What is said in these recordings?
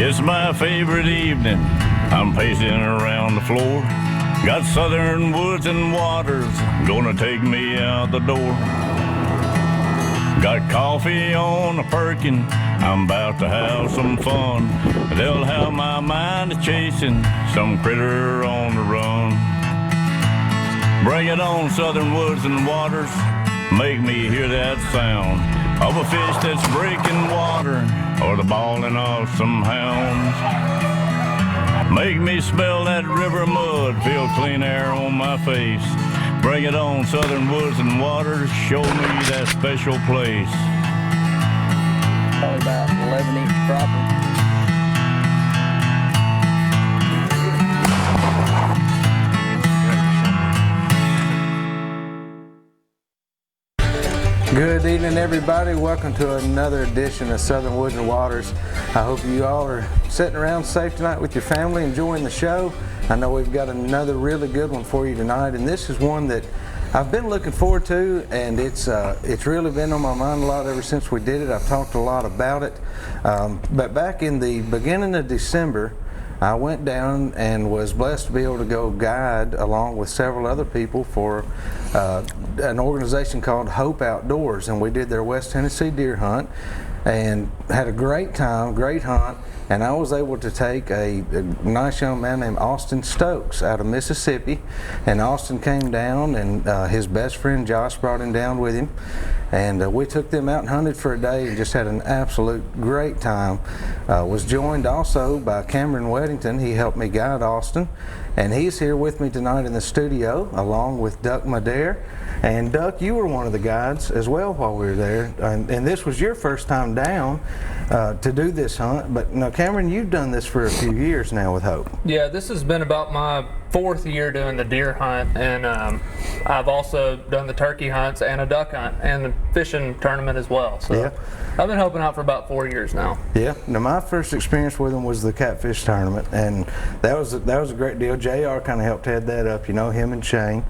It's my favorite evening. I'm pacing around the floor. Got southern woods and waters gonna take me out the door. Got coffee on a firkin. I'm about to have some fun. They'll have my mind chasing some critter on the run. Bring it on, southern woods and waters. Make me hear that sound of a fish that's breaking water or the bawling of some hounds. Make me smell that river mud, feel clean air on my face. Bring it on, southern woods and waters, show me that special place. Probably about 11-inch crappie. Good evening, everybody. Welcome to another edition of Southern Woods and Waters. I hope you all are sitting around safe tonight with your family, enjoying the show. I know we've got another really good one for you tonight, and this is one that I've been looking forward to, and it's really been on my mind a lot ever since we did it. I've talked a lot about it, but back in the beginning of December, I went down and was blessed to be able to go guide along with several other people for an organization called Hope Outdoors, and we did their West Tennessee deer hunt and had a great time, great hunt. And I was able to take a nice young man named Austin Stokes out of Mississippi, and Austin came down, and his best friend Josh brought him down with him, and we took them out and hunted for a day and just had an absolute great time. Was joined also by Cameron Weddington. He helped me guide Austin, and he's here with me tonight in the studio along with Duck Madare. And Duck, you were one of the guides as well while we were there, and this was your first time down to do this hunt. But now, Cameron, you've done this for a few years now with Hope. Yeah, this has been about my 4th year doing the deer hunt, and I've also done the turkey hunts and a duck hunt and the fishing tournament as well. So yeah. I've been helping out for about 4 years now. Yeah. Now, my first experience with them was the catfish tournament, and that was a great deal. JR kind of helped head that up, you know, him and Shane,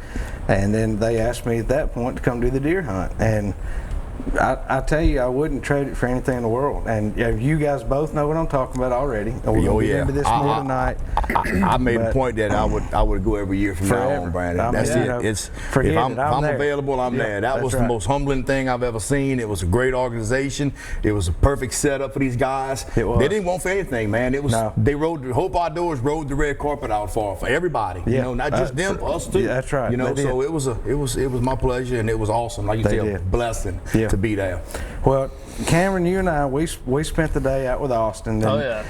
and then they asked me at that point to come do the deer hunt, and I tell you, I wouldn't trade it for anything in the world. And you guys both know what I'm talking about already. We're going to get into this more tonight. I made a point that I would go every year from now on, Brandon. That's it. If I'm available, I'm there. That was the most humbling thing I've ever seen. It was a great organization. It was a perfect setup for these guys. It was. They didn't want for anything, man. It was. No. They Hope Outdoors rode the red carpet out for everybody. Yeah. You know, not just them, for us too. Yeah, that's right. You know, so it was my pleasure, and it was awesome. Like you said, a blessing. Yeah. To be there. Well, Cameron, you and I, we spent the day out with Austin. And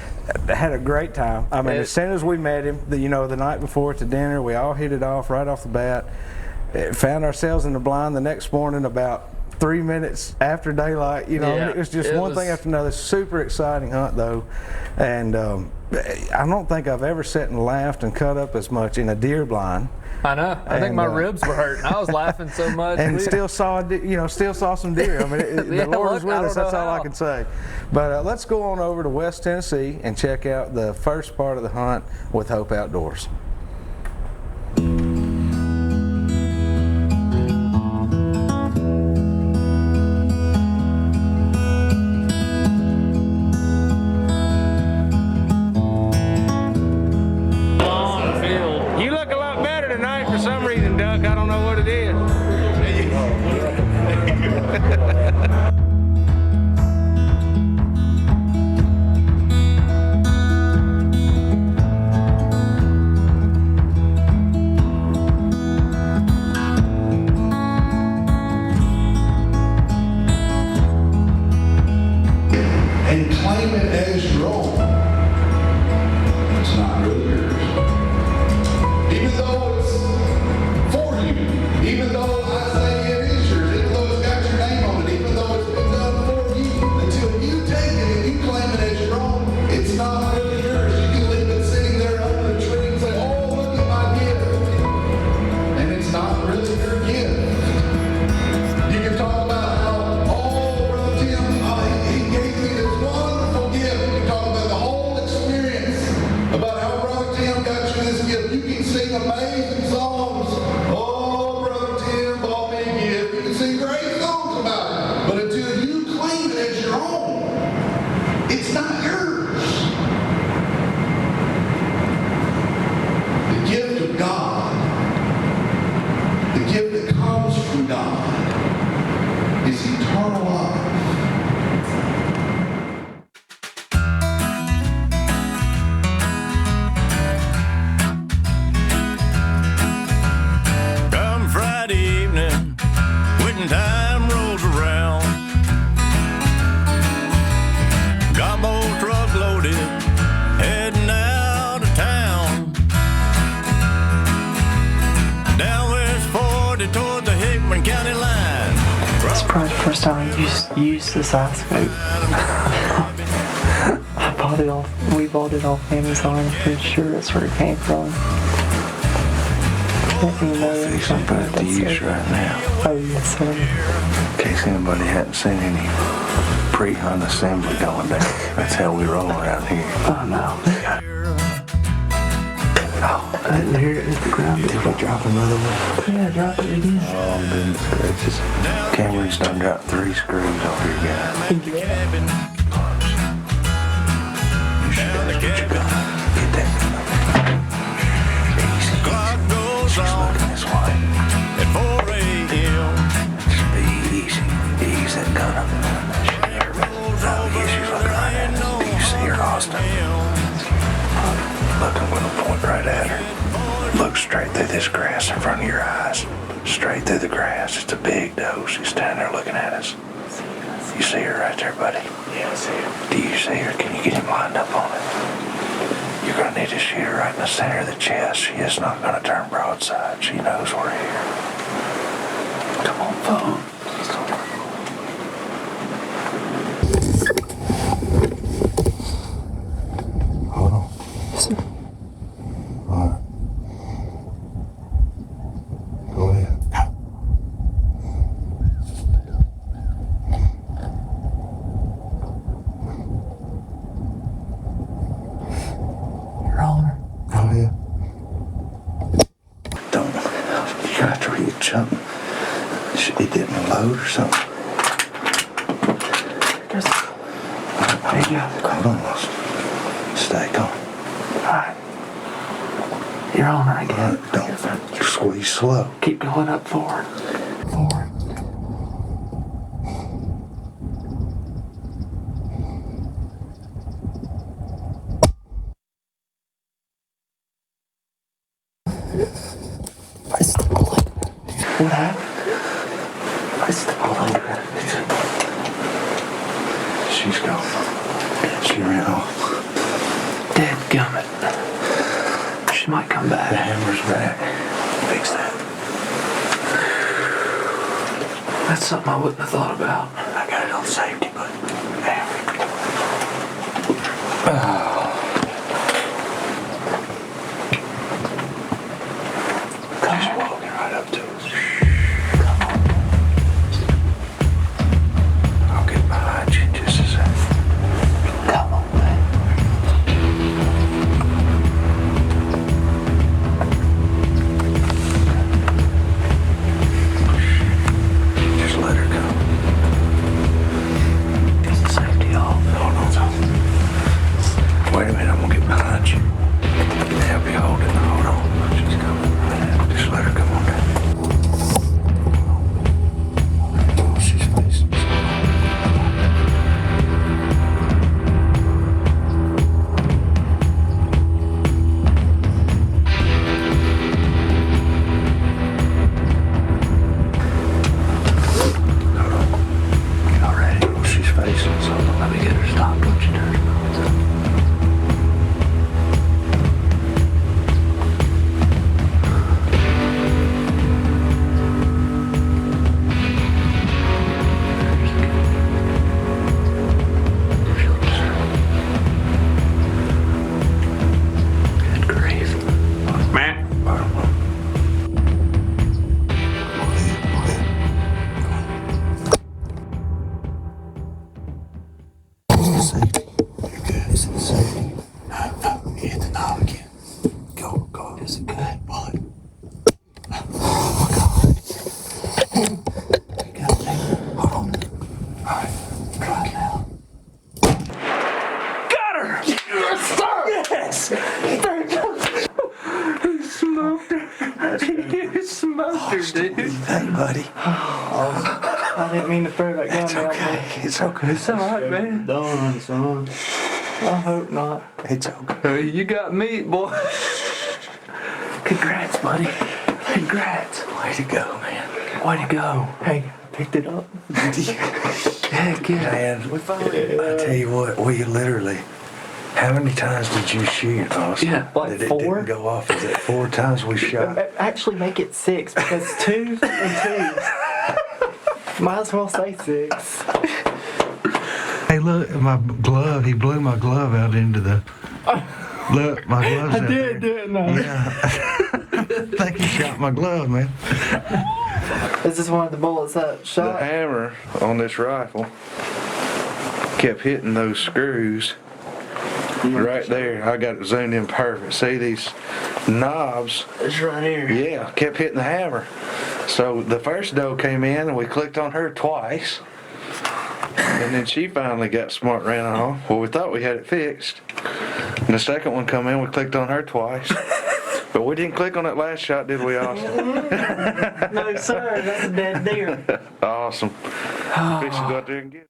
had a great time. I mean, as soon as we met him, the night before at the dinner, we all hit it off right off the bat. Found ourselves in the blind the next morning about 3 minutes after daylight. You know, it was just one thing after another. Super exciting hunt though, and I don't think I've ever sat and laughed and cut up as much in a deer blind. I know. I think my ribs were hurting. I was laughing so much. And still saw some deer. I mean, the Lord is with us. That's all I can say. But let's go on over to West Tennessee and check out the first part of the hunt with Hope Outdoors. and time rolls around. Got both truck loaded, heading out of town. Down West 40 toward the Hickman County line. It's probably the first time I used this oscilloscope. We bought it off Amazon. I'm pretty sure that's where it came from. Fixing to put it to use right now. Oh yes, sir. In case anybody hadn't seen any pre-hunt assembly going down. That's how we roll around here. Oh no. Oh, I didn't hear it hit the ground. Did we drop another one? Yeah, drop it again. Oh, goodness gracious. Cameron's done dropped 3 screws off here, guys. You should have get your gun. Get that gun up. Easy. She's looking this way. At 4 a.m. Just be easy. Ease that gun up and run that shit. Oh, yeah, she's looking right at us. Do you see her, Austin? Look, I'm going to point right at her. Look straight through this grass in front of your eyes. Straight through the grass. It's a big doe. She's standing there looking at us. You see her right there, buddy? Yeah, I see her. Do you see her? Can you get him lined up on it? You're going to need to shoot her right in the center of the chest. She is not going to turn broadside. She knows we're here. Come on, phone. Hold on. Yes, sir. All right. Go ahead. You're on her. Go ahead. Don't. You're gonna have to reach something. It didn't load or something. There you go. Hold on, Austin. Stay calm. Alright. You're on her again. Don't squeeze slow. Keep going up forward. Forward. Where's the bullet? What happened? Where's the bullet? She's gone. She ran off. Dadgummit. She might come The back. hammer's back. Fix that. That's something I wouldn't have thought about. I got it on safety, but hammer. She's walking right up to us. I'll get behind you in just a second. Come on, man. Just let her go. Is the safety off? Hold on. Wait a minute, I'm gonna get behind you. Help you hold it. Hold on. She's coming right at. Just let her come on down. She's facing Hold on. Y'all ready? She's facing something. Let me get her stopped. Don't you turn around. Good grief. Man. Safety. You're good. Is it safety? No. Hit the knob again. Go. Is it good? Bullet. Oh my God. You got it. Hold on. All right. Try it now. Got her! Yes, sir! Yes! You smoked her. You smoked her, dude. What do you think, buddy? I didn't mean to throw that gun It's down, okay. man. It's okay. It's alright, man. Done, son. I hope not. It's okay. Hey, you got meat, boy. Congrats, buddy. Congrats. Way to go, man. Way to go. Hey, picked it up. Heck yeah. Man, We finally. I tell you what, we literally. How many times did you shoot, Austin? Yeah, like that 4. It didn't go off. Is it 4 times we shot? Actually, make it 6 because 2 and 2. Might as well say 6. Hey, look, my glove. He blew my glove out into the. Look, my glove's out there. didn't Yeah. I think he shot my glove, man. Is this one of the bullets that The shot? hammer on this rifle kept hitting those screws right there. I got it zoomed in perfect. See these knobs? It's right here. Yeah, kept hitting the hammer. So the first doe came in and we clicked on her twice. And then she finally got smart, ran off. Well, we thought we had it fixed. And the second one come in, we clicked on her twice. But we didn't click on that last shot, did we, Austin? No, sir. That's a dead deer. Awesome. Fix to go out there and get it.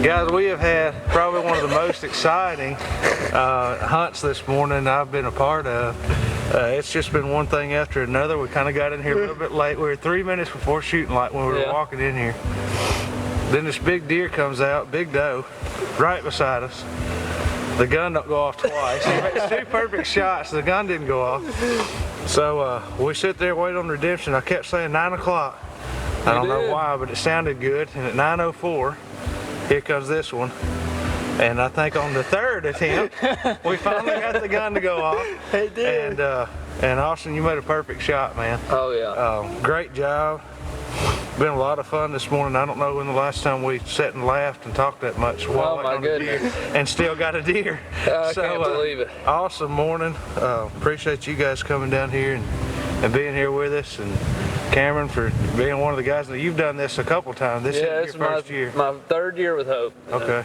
Guys, we have had probably one of the most exciting hunts this morning I've been a part of. It's just been one thing after another. We kind of got in here a little bit late. We were 3 minutes before shooting light when we were walking in here. Then this big deer comes out, big doe, right beside us. The gun don't go off twice. It's 2 perfect shots. The gun didn't go off. So we sit there, wait on redemption. I kept saying 9 o'clock. I don't know why, but it sounded good. And at 9:04, here comes this one. And I think on the 3rd attempt, we finally got the gun to go off. It did. And Austin, you made a perfect shot, man. Oh yeah. Great job. Been a lot of fun this morning. I don't know when the last time we sat and laughed and talked that much. Oh my goodness. And still got a deer. I can't believe it. Awesome morning. Appreciate you guys coming down here and being here with us. And Cameron for being one of the guys that you've done this a couple times. This is your first year. My 3rd year with Hope. Okay.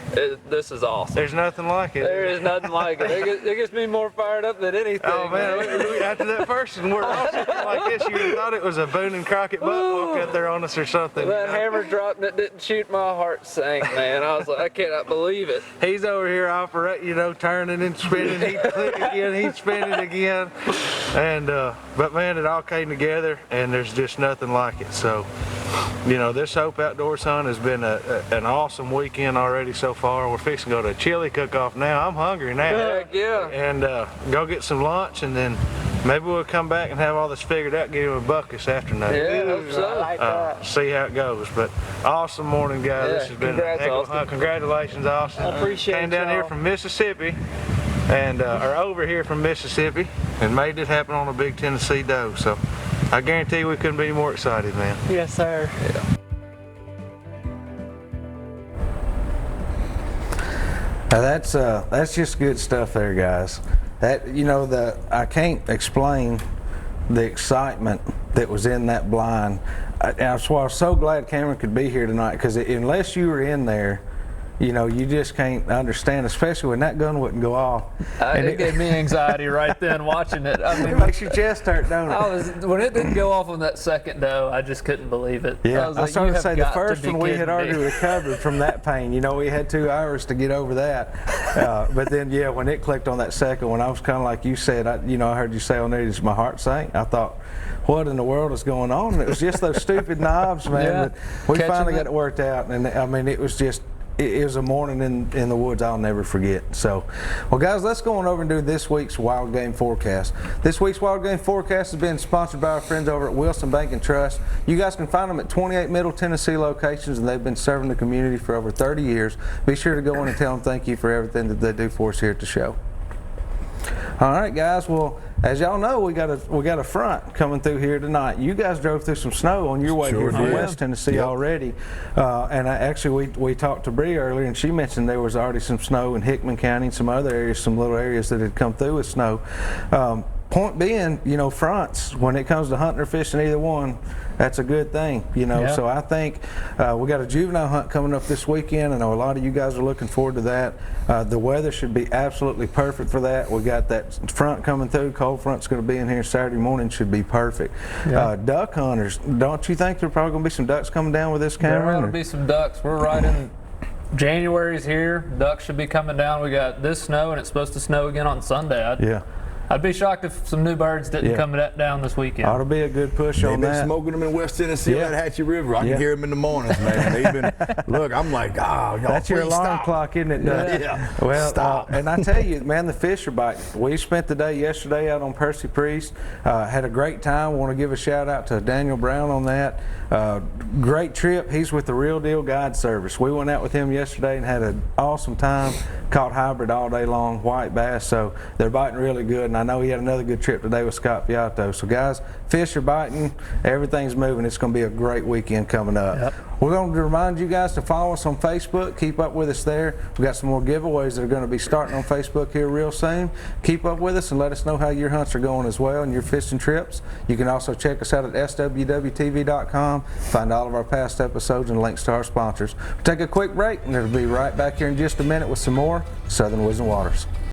This is awesome. There's nothing like it. There is nothing like it. It gets me more fired up than anything. Oh man, after that first one, we're all sitting like this. You would have thought it was a Boone and Crockett butt walk out there on us or something. That hammer dropped and it didn't shoot, my heart sank, man. I was like, I cannot believe it. He's over here operating, turning and spinning. He'd click again, he'd spin it again. And but man, it all came together, and there's just nothing like it. So, this Hope Outdoors hunt has been an awesome weekend already so far. We're fixing to go to a chili cook-off now. I'm hungry now. Heck yeah. And go get some lunch, and then maybe we'll come back and have all this figured out, get him a buck this afternoon. Yeah, I hope so. See how it goes. But awesome morning, guys. This has been a heck of a hunt. Congratulations, Austin. I appreciate it. Came down here from Mississippi, and or over here from Mississippi, and made it happen on a big Tennessee doe. So I guarantee we couldn't be more excited, man. Yes, sir. Yeah. Now that's just good stuff there, guys. That I can't explain the excitement that was in that blind. That's why I was so glad Cameron could be here tonight, because unless you were in there, you just can't understand, especially when that gun wouldn't go off. It gave me anxiety right then watching it. I mean, it makes your chest hurt, don't it? When it didn't go off on that second doe, I just couldn't believe it. Yeah, I was I like, started you to say have the got first to be one we had kidding already me. recovered from that pain. We had 2 hours to get over that. But then, yeah, when it clicked on that second one, I was kind of like you said. I heard you say on there, my heart sank. I thought, what in the world is going on? And it was just those stupid knobs, man. Yeah. But we Catching finally it. got it worked out, and I mean, it was just. It was a morning in the woods I'll never forget. So, well, guys, let's go on over and do this week's wild game forecast. This week's wild game forecast has been sponsored by our friends over at Wilson Bank and Trust. You guys can find them at 28 Middle Tennessee locations, and they've been serving the community for over 30 years. Be sure to go in and tell them thank you for everything that they do for us here at the show. All right, guys. Well, as y'all know, we got a front coming through here tonight. You guys drove through some snow on your way here from West Tennessee already, and we talked to Bree earlier, and she mentioned there was already some snow in Hickman County and some other areas, some little areas that had come through with snow. point being, you know, fronts, when it comes to hunting or fishing either one, that's a good thing, you know. Yeah. So I think we got a juvenile hunt coming up this weekend. I know a lot of you guys are looking forward to that. The weather should be absolutely perfect for that. We got that front coming through. Cold front's going to be in here Saturday morning. Should be perfect. Yeah. Duck hunters, don't you think there probably going to be some ducks coming down with this There camera? ought to be some ducks. We're right in January's here. Ducks should be coming down. We got this snow, and it's supposed to snow again on Sunday. Yeah. I'd be shocked if some new birds didn't come down this weekend. Ought to be a good push on that. They've been smoking them in West Tennessee at Hatchie River. I can hear them in the mornings, man. They've been, look, I'm like, y'all that's your alarm clock, isn't it, Doug? Yeah. Well, Stop. And I tell you, man, the fish are biting. We spent the day yesterday out on Percy Priest. Had a great time. Want to give a shout out to Daniel Brown on that. Great trip. He's with the Real Deal Guide Service. We went out with him yesterday and had an awesome time. Caught hybrid all day long, white bass. So they're biting really good. And I know he had another good trip today with Scott Piatto. So guys, fish are biting. Everything's moving. It's going to be a great weekend coming up. Yep. We're going to remind you guys to follow us on Facebook. Keep up with us there. We got some more giveaways that are going to be starting on Facebook here real soon. Keep up with us and let us know how your hunts are going as well and your fishing trips. You can also check us out at swwtv.com. Find all of our past episodes and links to our sponsors. We'll take a quick break and we'll be right back here in just a minute with some more Southern Woods and Waters.